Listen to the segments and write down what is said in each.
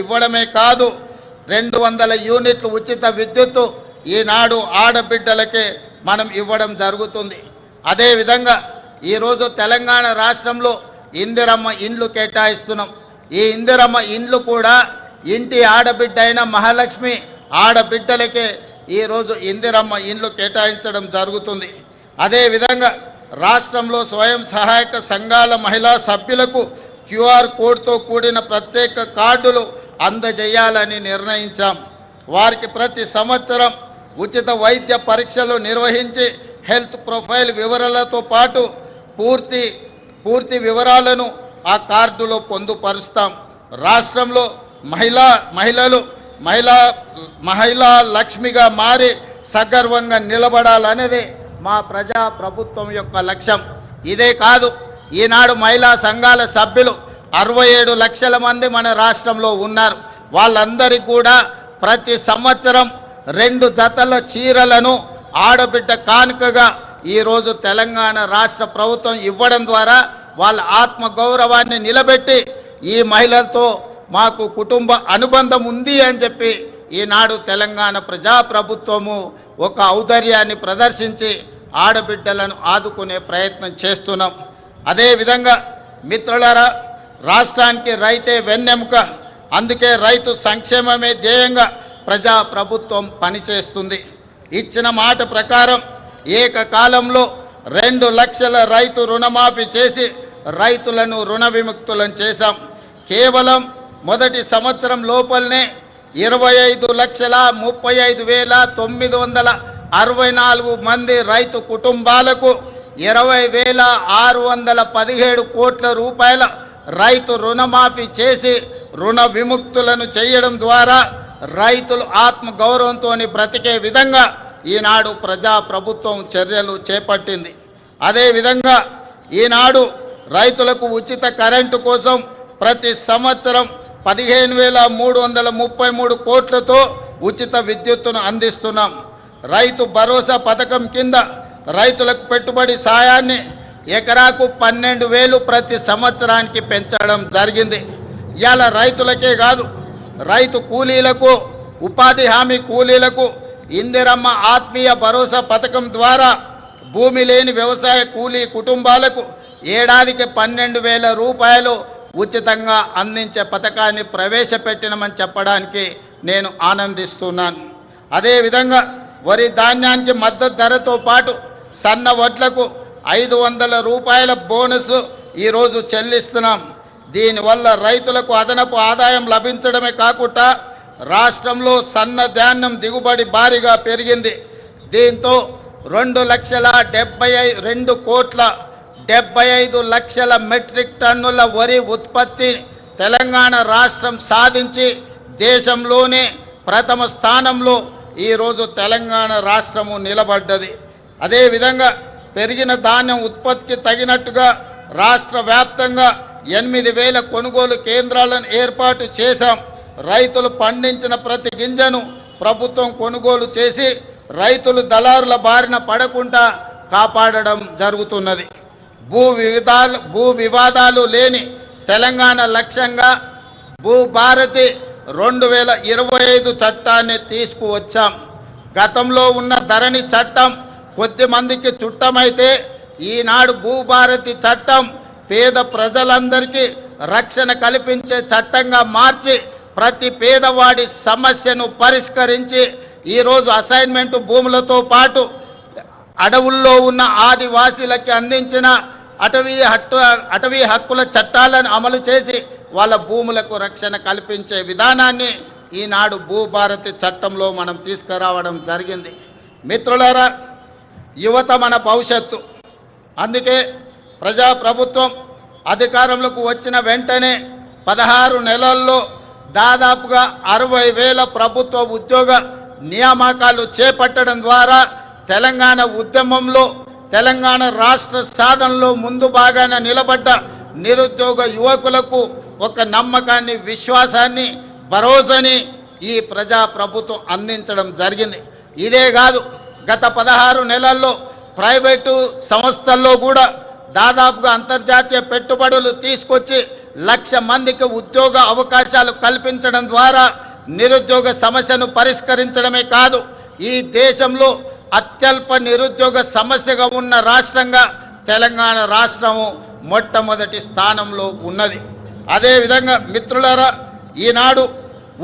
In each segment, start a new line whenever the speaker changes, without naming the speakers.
ఇవ్వడమే కాదు 200 యూనిట్లు ఉచిత విద్యుత్తు ఈనాడు ఆడబిడ్డలకే మనం ఇవ్వడం జరుగుతుంది. అదేవిధంగా ఈరోజు తెలంగాణ రాష్ట్రంలో ఇందిరమ్మ ఇండ్లు కేటాయిస్తున్నాం. ఈ ఇందిరమ్మ ఇండ్లు కూడా ఇంటి ఆడబిడ్డ అయిన మహాలక్ష్మి ఆడబిడ్డలకే ఈరోజు ఇందిరమ్మ ఇండ్లు కేటాయించడం జరుగుతుంది. అదేవిధంగా రాష్ట్రంలో స్వయం సహాయక సంఘాల మహిళా సభ్యులకు క్యూఆర్ కోడ్తో కూడిన ప్రత్యేక కార్డులు అందజేయాలని నిర్ణయించాం. వారికి ప్రతి సంవత్సరం ఉచిత వైద్య పరీక్షలు నిర్వహించి హెల్త్ ప్రొఫైల్ వివరాలతో పాటు పూర్తి వివరాలను ఆ కార్డులో పొందుపరుస్తాం. రాష్ట్రంలో మహిళా లక్ష్మిగా మారి సగర్వంగా నిలబడాలనేది మా ప్రజా ప్రభుత్వం యొక్క లక్ష్యం. ఇదే కాదు, ఈనాడు మహిళా సంఘాల సభ్యులు 67 లక్షల మంది మన రాష్ట్రంలో ఉన్నారు. వాళ్ళందరికీ కూడా ప్రతి సంవత్సరం 2 జతల చీరలను ఆడబిడ్డ కానుకగా ఈరోజు తెలంగాణ రాష్ట్ర ప్రభుత్వం ఇవ్వడం ద్వారా వాళ్ళ ఆత్మగౌరవాన్ని నిలబెట్టి ఈ మహిళలతో మాకు కుటుంబ అనుబంధం ఉంది అని చెప్పి ఈనాడు తెలంగాణ ప్రజాప్రభుత్వము ఒక ఔదార్యాన్ని ప్రదర్శించి ఆడబిడ్డలను ఆదుకునే ప్రయత్నం చేస్తున్నాం. అదేవిధంగా మిత్రులారా, రాష్ట్రానికి రైతే వెన్నెముక. అందుకే రైతు సంక్షేమమే ధ్యేయంగా ప్రజాప్రభుత్వం పనిచేస్తుంది. ఇచ్చిన మాట ప్రకారం ఏకకాలంలో 2 లక్షల రైతు రుణమాఫీ చేసి రైతులను రుణ విముక్తులను చేశాం. కేవలం మొదటి సంవత్సరం లోపలనే 25,35,964 మంది రైతు కుటుంబాలకు 20,617 కోట్ల రూపాయల రైతు రుణమాఫీ చేసి రుణ విముక్తులను చేయడం ద్వారా రైతులు ఆత్మగౌరవంతో బ్రతికే విధంగా ఈనాడు ప్రజాప్రభుత్వం చర్యలు చేపట్టింది. అదేవిధంగా ఈనాడు రైతులకు ఉచిత కరెంటు కోసం ప్రతి సంవత్సరం 15,333 కోట్లతో ఉచిత విద్యుత్తును అందిస్తున్నాం. రైతు భరోసా పథకం కింద రైతులకు పెట్టుబడి సాయాన్ని ఎకరాకు 12,000 ప్రతి సంవత్సరానికి పెంచడం జరిగింది. ఇవాళ రైతులకే కాదు, రైతు కూలీలకు, ఉపాధి హామీ కూలీలకు ఇందిరమ్మ ఆత్మీయ భరోసా పథకం ద్వారా భూమి లేని వ్యవసాయ కూలీ కుటుంబాలకు ఏడాదికి 12,000 రూపాయలు ఉచితంగా అందించే పథకాన్ని ప్రవేశపెట్టినమని చెప్పడానికి నేను ఆనందిస్తున్నాను. అదేవిధంగా వరి ధాన్యానికి మద్దతు ధరతో పాటు సన్న వడ్లకు 500 రూపాయల బోనస్ ఈరోజు చెల్లిస్తున్నాం. దీనివల్ల రైతులకు అదనపు ఆదాయం లభించడమే కాకుండా రాష్ట్రంలో సన్న ధాన్యం దిగుబడి భారీగా పెరిగింది. దీంతో 2,72,75 లక్షల మెట్రిక్ టన్నుల వరి ఉత్పత్తి తెలంగాణ రాష్ట్రం సాధించి దేశంలోనే ప్రథమ స్థానంలో ఈరోజు తెలంగాణ రాష్ట్రము నిలబడ్డది. అదేవిధంగా పెరిగిన ధాన్యం ఉత్పత్తికి తగినట్టుగా రాష్ట్ర వ్యాప్తంగా 8,000 కొనుగోలు కేంద్రాలను ఏర్పాటు చేశాం. రైతులు పండించిన ప్రతి గింజను ప్రభుత్వం కొనుగోలు చేసి రైతులు దళారుల బారిన పడకుండా కాపాడడం జరుగుతున్నది. భూ వివాదాలు లేని తెలంగాణ లక్ష్యంగా భూభారతి 2025 చట్టాన్ని తీసుకువచ్చాం. గతంలో ఉన్న ధరణి చట్టం కొద్ది మందికి చుట్టమైతే ఈనాడు భూభారతి చట్టం పేద ప్రజలందరికీ రక్షణ కల్పించే చట్టంగా మార్చి ప్రతి పేదవాడి సమస్యను పరిష్కరించి ఈరోజు అసైన్మెంట్ భూములతో పాటు అడవుల్లో ఉన్న ఆదివాసీలకి అందించిన అటవీ హక్కుల చట్టాలను అమలు చేసి వాళ్ళ భూములకు రక్షణ కల్పించే విధానాన్ని ఈనాడు భూభారతి చట్టంలో మనం తీసుకురావడం జరిగింది. మిత్రులారా, యువత మన భవిష్యత్తు. అందుకే ప్రజాప్రభుత్వం అధికారంలోకి వచ్చిన వెంటనే 16 నెలల్లో దాదాపుగా 60,000 ప్రభుత్వ ఉద్యోగ నియామకాలు చేపట్టడం ద్వారా తెలంగాణ ఉద్యమంలో, తెలంగాణ రాష్ట్ర సాధనలో ముందు భాగాన నిలబడ్డ నిరుద్యోగ యువకులకు ఒక నమ్మకాన్ని, విశ్వాసాన్ని, భరోసాని ఈ ప్రజాప్రభుత్వం అందించడం జరిగింది. ఇదే కాదు, గత 16 నెలల్లో ప్రైవేటు సంస్థల్లో కూడా దాదాపుగా అంతర్జాతీయ పెట్టుబడులు తీసుకొచ్చి 1,00,000 మందికి ఉద్యోగ అవకాశాలు కల్పించడం ద్వారా నిరుద్యోగ సమస్యను పరిష్కరించడమే కాదు, ఈ దేశంలో అత్యల్ప నిరుద్యోగ సమస్యగా ఉన్న రాష్ట్రంగా తెలంగాణ రాష్ట్రము మొట్టమొదటి స్థానంలో ఉన్నది. అదేవిధంగా మిత్రులారా, ఈనాడు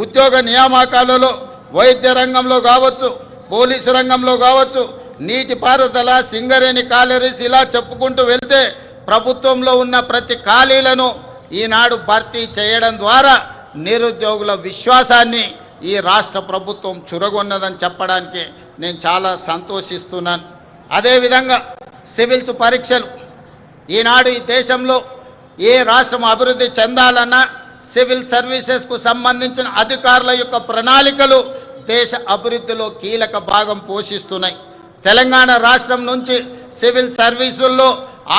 ఉద్యోగ నియామకాలలో వైద్య రంగంలో కావచ్చు, పోలీసు రంగంలో కావచ్చు, నీటిపారుదల, సింగరేణి కాలరీస్ ఇలా చెప్పుకుంటూ వెళ్తే ప్రభుత్వంలో ఉన్న ప్రతి ఖాళీలను ఈనాడు భర్తీ చేయడం ద్వారా నిరుద్యోగుల విశ్వాసాన్ని ఈ రాష్ట్ర ప్రభుత్వం చురగొన్నదని చెప్పడానికి నేను చాలా సంతోషిస్తున్నాను. అదేవిధంగా సివిల్స్ పరీక్షలు ఈనాడు ఈ దేశంలో ఏ రాష్ట్రం అభివృద్ధి చెందాలన్నా సివిల్ సర్వీసెస్కు సంబంధించిన అధికారుల యొక్క ప్రణాళికలు దేశ అభివృద్ధిలో కీలక భాగం పోషిస్తున్నాయి. తెలంగాణ రాష్ట్రం నుంచి సివిల్ సర్వీసుల్లో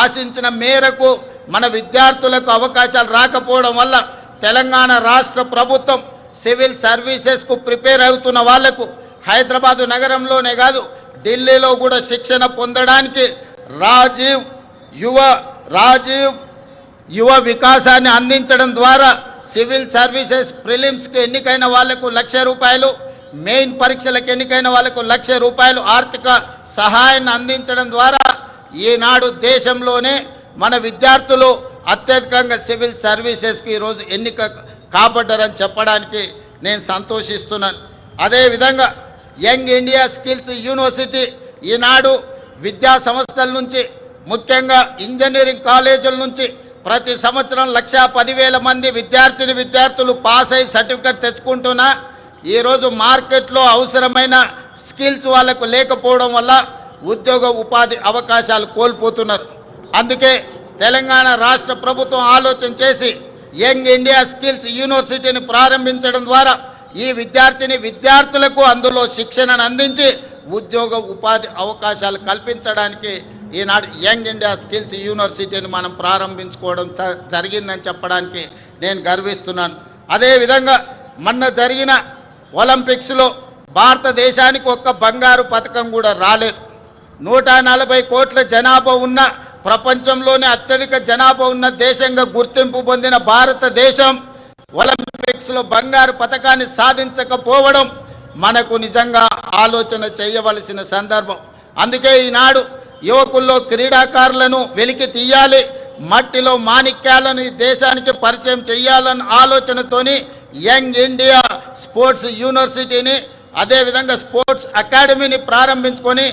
ఆశించిన మేరకు మన విద్యార్థులకు అవకాశాలు రాకపోవడం వల్ల తెలంగాణ రాష్ట్ర ప్రభుత్వం సివిల్ సర్వీసెస్కు ప్రిపేర్ అవుతున్న వాళ్లకు హైదరాబాదు నగరంలోనే కాదు ఢిల్లీలో కూడా శిక్షణ పొందడానికి రాజీవ్ యువ వికాసాన్ని అందించడం ద్వారా సివిల్ సర్వీసెస్ ప్రిలిమ్స్కి ఎన్నికైన వాళ్లకు ₹1,00,000, మెయిన్ పరీక్షలకు ఎన్నికైన వాళ్లకు ₹1,00,000 ఆర్థిక సహాయాన్ని అందించడం ద్వారా ఈనాడు దేశంలోనే మన విద్యార్థులు అత్యధికంగా సివిల్ సర్వీసెస్కి ఈరోజు ఎన్నిక కాబడ్డారని చెప్పడానికి నేను సంతోషిస్తున్నాను. అదేవిధంగా యంగ్ ఇండియా స్కిల్స్ యూనివర్సిటీ ఈనాడు విద్యా సంస్థల నుంచి ముఖ్యంగా ఇంజనీరింగ్ కాలేజీల నుంచి ప్రతి సంవత్సరం 1,10,000 మంది విద్యార్థులు పాస్ అయ్యి సర్టిఫికెట్ తెచ్చుకుంటున్నా ఈరోజు మార్కెట్లో అవసరమైన స్కిల్స్ వాళ్ళకు లేకపోవడం వల్ల ఉద్యోగ ఉపాధి అవకాశాలు కోల్పోతున్నారు. అందుకే తెలంగాణ రాష్ట్ర ప్రభుత్వం ఆలోచన చేసి యంగ్ ఇండియా స్కిల్స్ యూనివర్సిటీని ప్రారంభించడం ద్వారా ఈ విద్యార్థులకు అందులో శిక్షణను అందించి ఉద్యోగ ఉపాధి అవకాశాలు కల్పించడానికి ఈనాడు యంగ్ ఇండియా స్కిల్స్ యూనివర్సిటీని మనం ప్రారంభించుకోవడం జరిగిందని చెప్పడానికి నేను గర్విస్తున్నాను. అదేవిధంగా మొన్న జరిగిన ఒలింపిక్స్లో భారతదేశానికి ఒక్క బంగారు పథకం కూడా రాలేదు. 140 కోట్ల జనాభా ఉన్న ప్రపంచంలోనే అత్యధిక జనాభా ఉన్న దేశంగా గుర్తింపు పొందిన భారతదేశం ఒలింపిక్స్లో బంగారు పథకాన్ని సాధించకపోవడం మనకు నిజంగా ఆలోచన చేయవలసిన సందర్భం. అందుకే ఈనాడు యువకుల్లో క్రీడాకారులను వెలికి తీయాలి, మట్టిలో మాణిక్యాలను ఈ దేశానికి పరిచయం చేయాలన్న ఆలోచనతోని యంగ్ ఇండియా స్పోర్ట్స్ యూనివర్సిటీని అదేవిధంగా స్పోర్ట్స్ అకాడమీని ప్రారంభించుకొని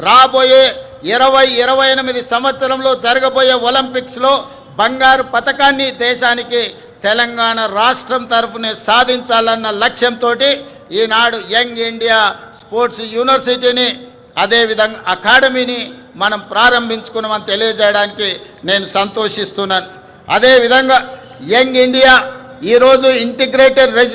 రాబోయే 2028 సంవత్సరంలో జరగబోయే ఒలింపిక్స్లో బంగారు పథకాన్ని దేశానికి తెలంగాణ రాష్ట్రం తరఫునే సాధించాలన్న లక్ష్యంతో ఈనాడు యంగ్ ఇండియా స్పోర్ట్స్ యూనివర్సిటీని అదేవిధంగా అకాడమీని మనం ప్రారంభించుకున్నామని తెలియజేయడానికి నేను సంతోషిస్తున్నాను. అదేవిధంగా యంగ్ ఇండియా ఈరోజు ఇంటిగ్రేటెడ్ రెసిడెన్షియల్